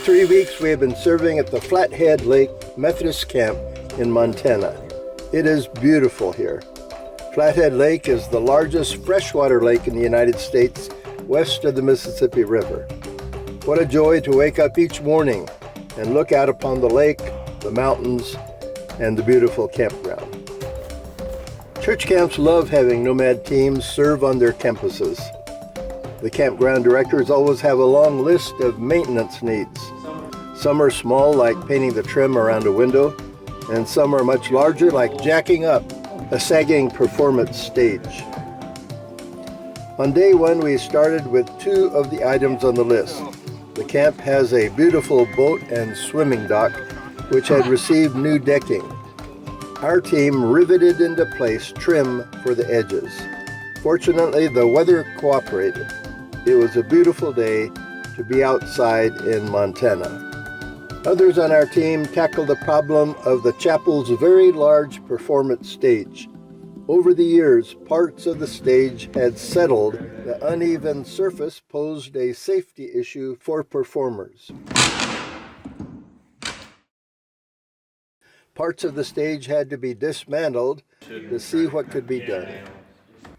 3 weeks we have been serving at the Flathead Lake Methodist Camp in Montana. It is beautiful here. Flathead Lake is the largest freshwater lake in the United States west of the Mississippi River. What a joy to wake up each morning and look out upon the lake, the mountains, and the beautiful campground. Church camps love having nomad teams serve on their campuses. The campground directors always have a long list of maintenance needs. Some are small, like painting the trim around a window, and some are much larger, like jacking up a sagging performance stage. On day one, we started with 2 of the items on the list. The camp has a beautiful boat and swimming dock, which had received new decking. Our team riveted into place trim for the edges. Fortunately, the weather cooperated. It was a beautiful day to be outside in Montana. Others on our team tackled the problem of the chapel's very large performance stage. Over the years, parts of the stage had settled. The uneven surface posed a safety issue for performers. Parts of the stage had to be dismantled to see what could be done.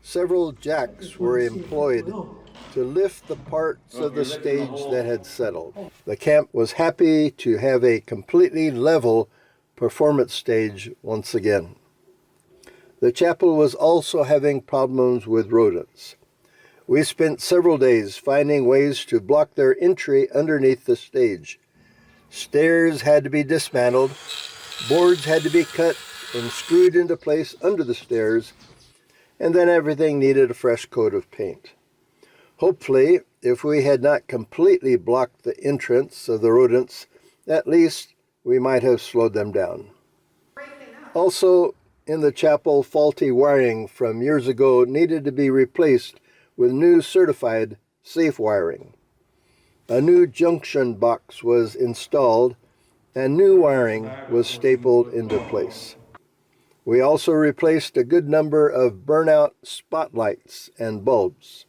Several jacks were employed to lift the parts of the stage that had settled. The camp was happy to have a completely level performance stage once again. The chapel was also having problems with rodents. We spent several days finding ways to block their entry underneath the stage. Stairs had to be dismantled, boards had to be cut and screwed into place under the stairs, and then everything needed a fresh coat of paint. Hopefully, if we had not completely blocked the entrance of the rodents, at least we might have slowed them down. Also, in the chapel, faulty wiring from years ago needed to be replaced with new certified safe wiring. A new junction box was installed and new wiring was stapled into place. We also replaced a good number of burnout spotlights and bulbs.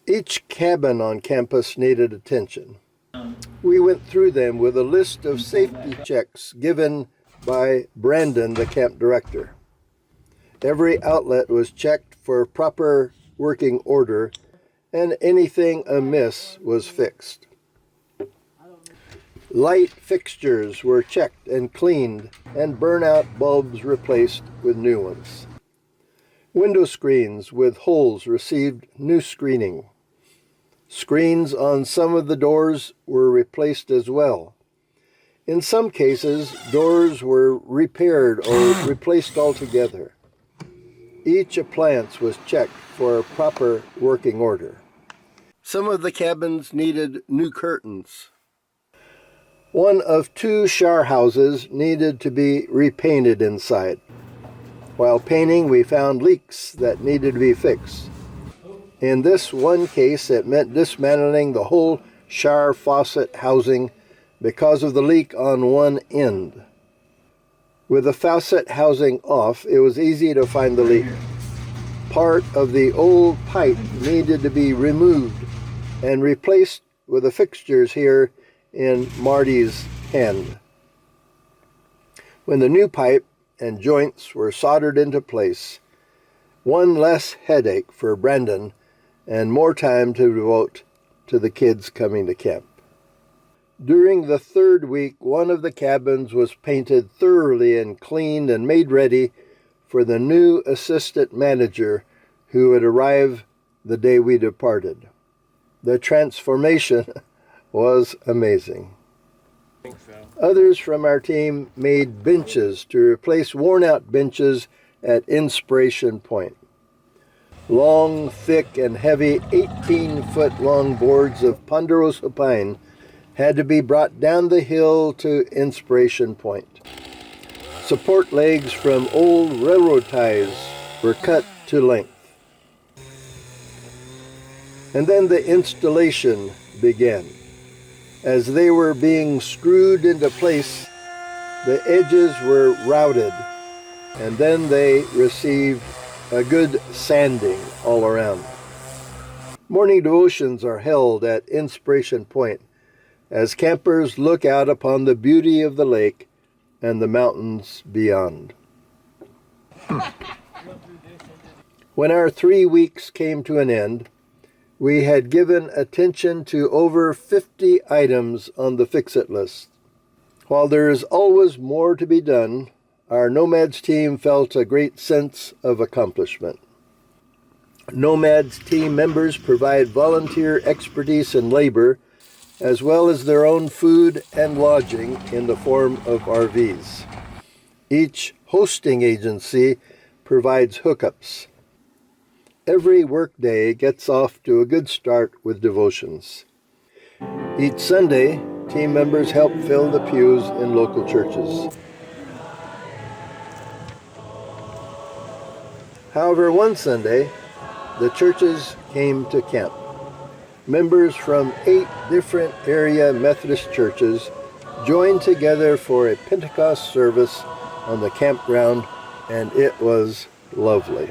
Each cabin on campus needed attention. We went through them with a list of safety checks given by Brandon, the camp director. Every outlet was checked for proper working order, and anything amiss was fixed. Light fixtures were checked and cleaned, and burnout bulbs replaced with new ones. Window screens with holes received new screening. Screens on some of the doors were replaced as well. In some cases, doors were repaired or replaced altogether. Each appliance was checked for a proper working order. Some of the cabins needed new curtains. One of 2 shower houses needed to be repainted inside. While painting, we found leaks that needed to be fixed. In this one case, it meant dismantling the whole shower faucet housing because of the leak on one end. With the faucet housing off, it was easy to find the leak. Part of the old pipe needed to be removed and replaced with the fixtures here in Marty's hand. When the new pipe and joints were soldered into place, one less headache for Brandon and more time to devote to the kids coming to camp. During the 3rd week, one of the cabins was painted thoroughly and cleaned and made ready for the new assistant manager who would arrive the day we departed. The transformation was amazing. Others from our team made benches to replace worn-out benches at Inspiration Point. Long, thick, and heavy 18-foot-long boards of ponderosa pine had to be brought down the hill to Inspiration Point. Support legs from old railroad ties were cut to length. And then the installation began. As they were being screwed into place, the edges were routed, and then they received a good sanding all around. Morning devotions are held at Inspiration Point, as campers look out upon the beauty of the lake and the mountains beyond. When our 3 weeks came to an end, we had given attention to over 50 items on the fix-it list. While there is always more to be done, our NOMADS team felt a great sense of accomplishment. NOMADS team members provide volunteer expertise and labor, as well as their own food and lodging in the form of RVs. Each hosting agency provides hookups. Every workday gets off to a good start with devotions. Each Sunday, team members help fill the pews in local churches. However, one Sunday, the churches came to camp. Members from 8 different area Methodist churches joined together for a Pentecost service on the campground, and it was lovely.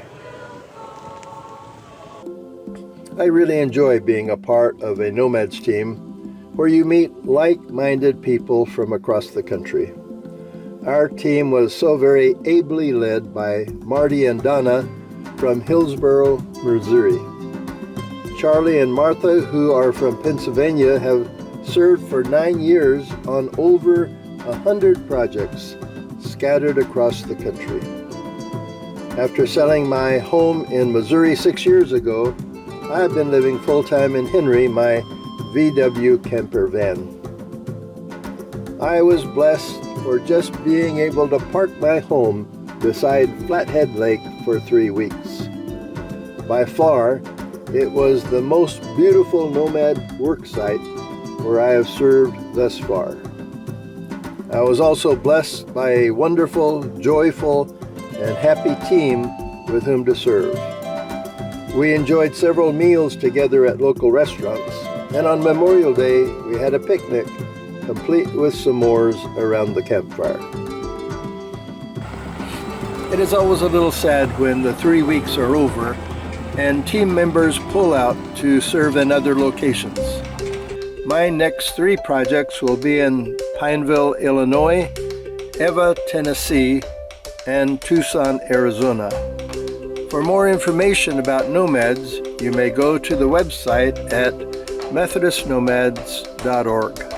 I really enjoy being a part of a NOMADS team where you meet like-minded people from across the country. Our team was so very ably led by Marty and Donna from Hillsboro, Missouri. Charlie and Martha, who are from Pennsylvania, have served for 9 years on over 100 projects scattered across the country. After selling my home in Missouri 6 years ago, I have been living full-time in Henry, my VW camper van. I was blessed for just being able to park my home beside Flathead Lake for 3 weeks. By far, it was the most beautiful nomad work site where I have served thus far. I was also blessed by a wonderful, joyful, and happy team with whom to serve. We enjoyed several meals together at local restaurants, and on Memorial Day we had a picnic, complete with s'mores around the campfire. It is always a little sad when the 3 weeks are over and team members pull out to serve in other locations. My next 3 projects will be in Pineville, Illinois, Eva, Tennessee, and Tucson, Arizona. For more information about NOMADS, you may go to the website at methodistnomads.org.